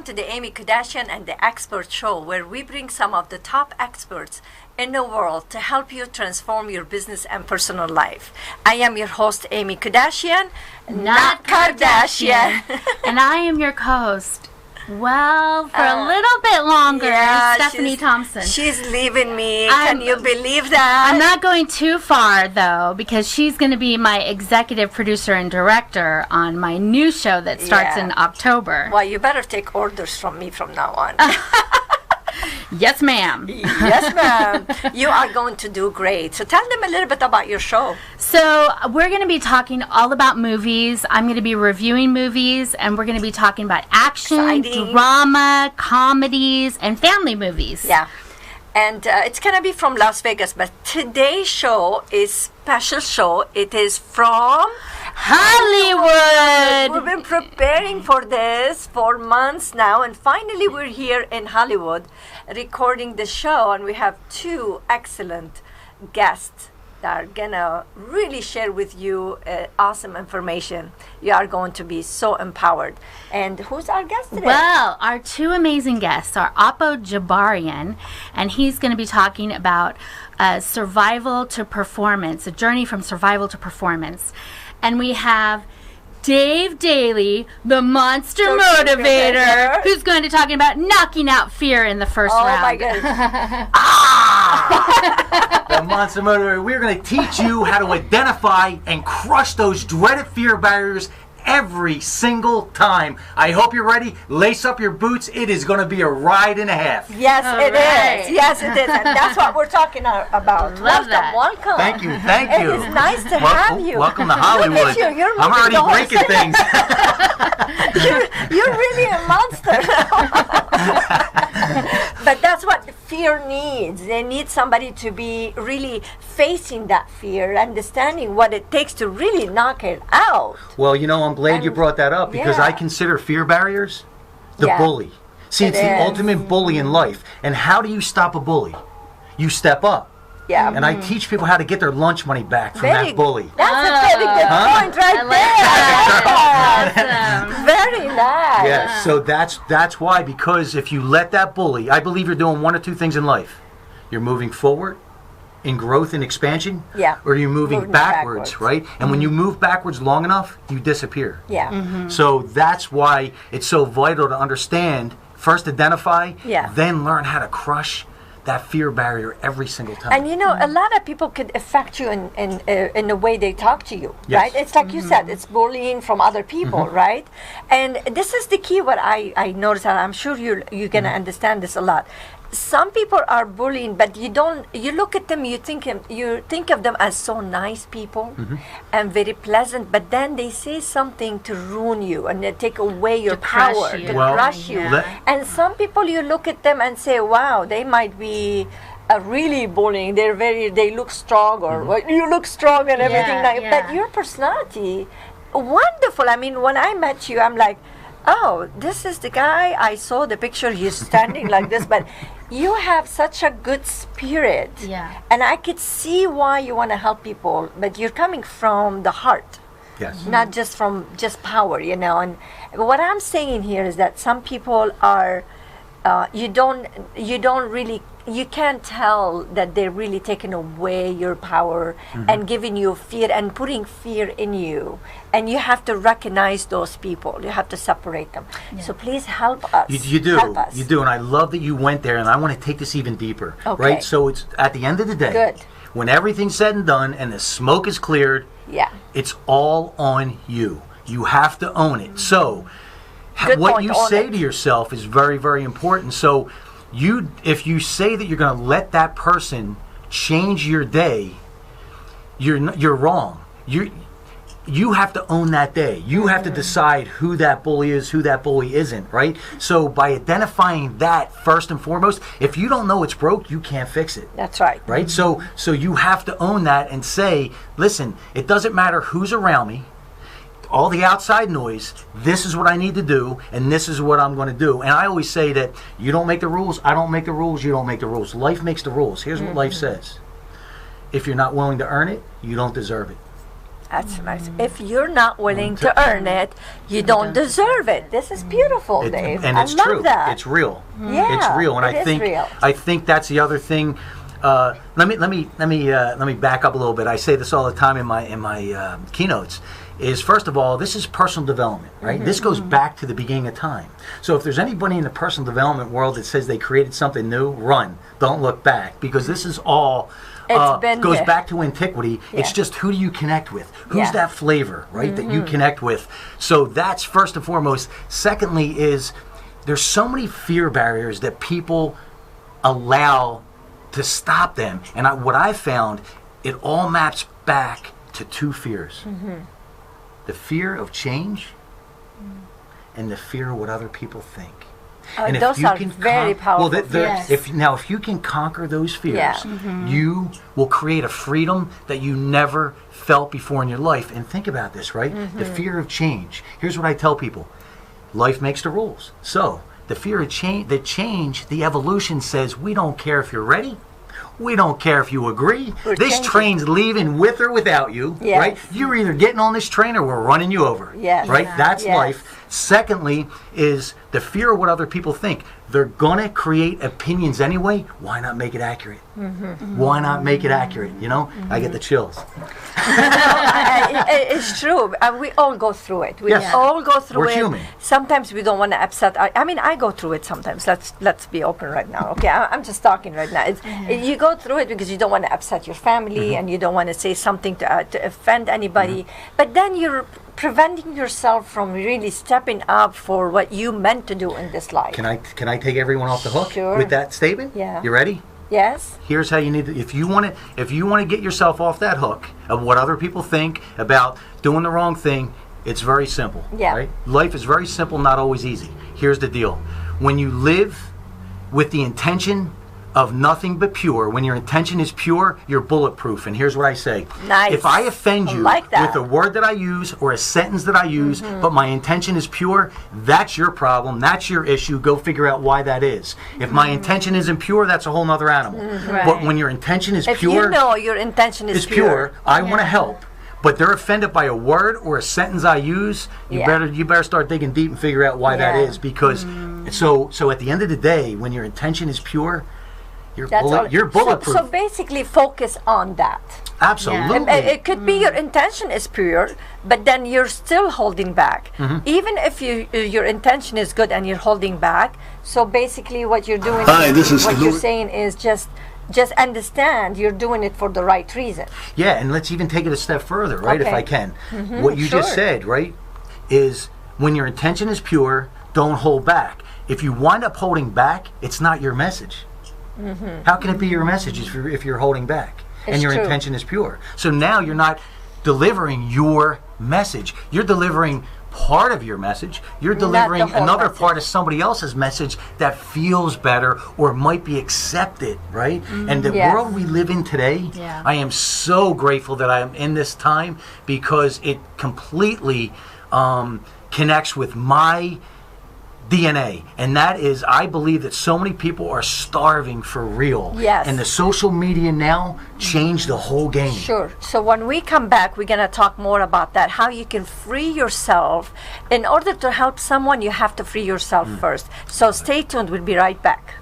to the Aimmee Kodachian and the Expert Show, where we bring some of the top experts in the world to help you transform your business and personal life. I am your host, Aimmee Kodachian, not Kardashian. And I am your co-host. Well, for a little bit longer, Stephanie Thompson. She's leaving me. Can you believe that? I'm not going too far, though, because she's going to be my executive producer and director on my new show that starts in October. Well, you better take orders from me from now on. Yes, ma'am. Yes, ma'am. You are going to do great. So tell them a little bit about your show. So we're going to be talking all about movies. I'm going to be reviewing movies, and we're going to be talking about action, drama, comedies, and family movies. Yeah. And it's going to be from Las Vegas, but today's show is special show. It is from Hollywood. We've been preparing for this for months now, and finally we're here in Hollywood recording the show, and we have two excellent guests that are gonna really share with you awesome information. You are going to be so empowered. And who's our guest today? Well, our two amazing guests are Apo Jabarian, and he's going to be talking about survival to performance, a journey from survival to performance. And we have Dave Daley, the Monster Motivator, who's going to be talking about knocking out fear in the first round. Oh my goodness. The Monster Motivator. We're going to teach you how to identify and crush those dreaded fear barriers every single time. I hope you're ready. Lace up your boots. It is going to be a ride and a half. Yes, it is. Yes, it is. And that's what we're talking about. Welcome. Thank you. Thank you. It is nice to have you. Welcome to Hollywood. I'm already breaking things. You're really a monster. But that's what fear needs. They need somebody to be really facing that fear, understanding what it takes to really knock it out. Well, you know, I'm glad you brought that up, because I consider fear barriers the bully. See, it's the ultimate bully in life. And how do you stop a bully? You step up. Yeah. And I teach people how to get their lunch money back from that bully. That's a very good point right there. Awesome. Very nice. Yeah, so that's why, because if you let that bully, I believe you're doing one or two things in life. You're moving forward in growth and expansion, or you're moving backwards, right? And when you move backwards long enough, you disappear. Yeah. So that's why it's so vital to understand, first identify, then learn how to crush that fear barrier every single time. And you know, a lot of people could affect you in the way they talk to you, right? It's like you said, it's bullying from other people, right? And this is the key. What I noticed, and I'm sure you're gonna understand this a lot. Some people are bullying, but you look at them, you think of them as so nice people and very pleasant, but then they say something to ruin you and they take away your power, to crush you. And some people, you look at them and say, wow, they might be really bullying. They look strong, or you look strong and everything but your personality, wonderful. I mean, when I met you, I'm like, oh, this is the guy. I saw the picture, he's standing like this, but you have such a good spirit. Yeah. And I could see why you want to help people, but you're coming from the heart. Yes. Not just from just power, you know. And what I'm saying here is that some people are, you can't tell that they're really taking away your power and giving you fear and putting fear in you. And you have to recognize those people. You have to separate them. Yeah. So please help us. You do. Help us. You do. And I love that you went there, and I want to take this even deeper. Right? So it's at the end of the day, when everything's said and done and the smoke is cleared, it's all on you. You have to own it. So what you say to yourself is very, very important. So if you say that you're going to let that person change your day, you're wrong. You have to own that day. You have to decide who that bully is, who that bully isn't, right? So by identifying that first and foremost, if you don't know it's broke, you can't fix it. That's right. Right? So you have to own that and say, listen, it doesn't matter who's around me. All the outside noise, this is what I need to do, and this is what I'm going to do. And I always say that you don't make the rules, I don't make the rules, you don't make the rules. Life makes the rules. Here's what life says. If you're not willing to earn it, you don't deserve it. That's nice. If you're not willing to earn it, you don't deserve it. This is beautiful, Dave. And it's true. That. It's real. Yeah, it's real. And I think that's the other thing. Let me back up a little bit. I say this all the time in my keynotes. Is first of all, this is personal development, right? This goes back to the beginning of time. So if there's anybody in the personal development world that says they created something new, run. Don't look back, because this is all goes back to antiquity. Yeah. It's just, who do you connect with? Who's that flavor, right, that you connect with? So that's first and foremost. Secondly is, there's so many fear barriers that people allow to stop them. And what I found, it all maps back to two fears. The fear of change and the fear of what other people think. And those are very powerful. If you can conquer those fears, you will create a freedom that you never felt before in your life. And think about this, right? The fear of change. Here's what I tell people. Life makes the rules. So the fear of change, the evolution says, we don't care if you're ready. We don't care if you agree. This train's leaving with or without you, right? You're either getting on this train or we're running you over, right? That's life. Secondly is the fear of what other people think. They're going to create opinions anyway. Why not make it accurate? Why not make it accurate? You know, I get the chills. It's true. We all go through it. We all go through it. We're human. Sometimes we don't want to upset. I mean, I go through it sometimes. Let's be open right now. Okay, I'm just talking right now. You go through it because you don't want to upset your family and you don't want to say something to offend anybody. But then you're preventing yourself from really stepping up for what you meant to do in this life. Can I take everyone off the hook with that statement? Yeah. You ready? Yes. Here's how you need to, if you want to get yourself off that hook of what other people think about doing the wrong thing, it's very simple. Yeah. Right? Life is very simple, not always easy. Here's the deal. When you live with the intention of nothing but pure, when your intention is pure, you're bulletproof. And here's what I say. Nice. If I offend you with a word that I use or a sentence that I use, but my intention is pure, that's your problem. That's your issue. Go figure out why that is. If my intention isn't pure, that's a whole other animal. But when your intention is pure, you know your intention is pure, I want to help. But they're offended by a word or a sentence I use, you better start digging deep and figure out why that is. Because so at the end of the day, when your intention is pure, you're bulletproof. So basically focus on that. Absolutely. It could be your intention is pure, but then you're still holding back. Even if your intention is good and you're holding back, so basically what you're doing, you're saying is just understand you're doing it for the right reason. Yeah, and let's even take it a step further, right, if I can. What you just said, right, is when your intention is pure, don't hold back. If you wind up holding back, it's not your message. How can it be your message if you're holding back and your intention is pure? So now you're not delivering your message. You're delivering part of your message. You're delivering another part of somebody else's message that feels better or might be accepted, right? And the world we live in today, I am so grateful that I am in this time, because it completely connects with my DNA, and that is, I believe that so many people are starving for real. Yes. And the social media now changed the whole game. Sure. So when we come back, we're going to talk more about that, how you can free yourself. In order to help someone, you have to free yourself first. So stay tuned. We'll be right back.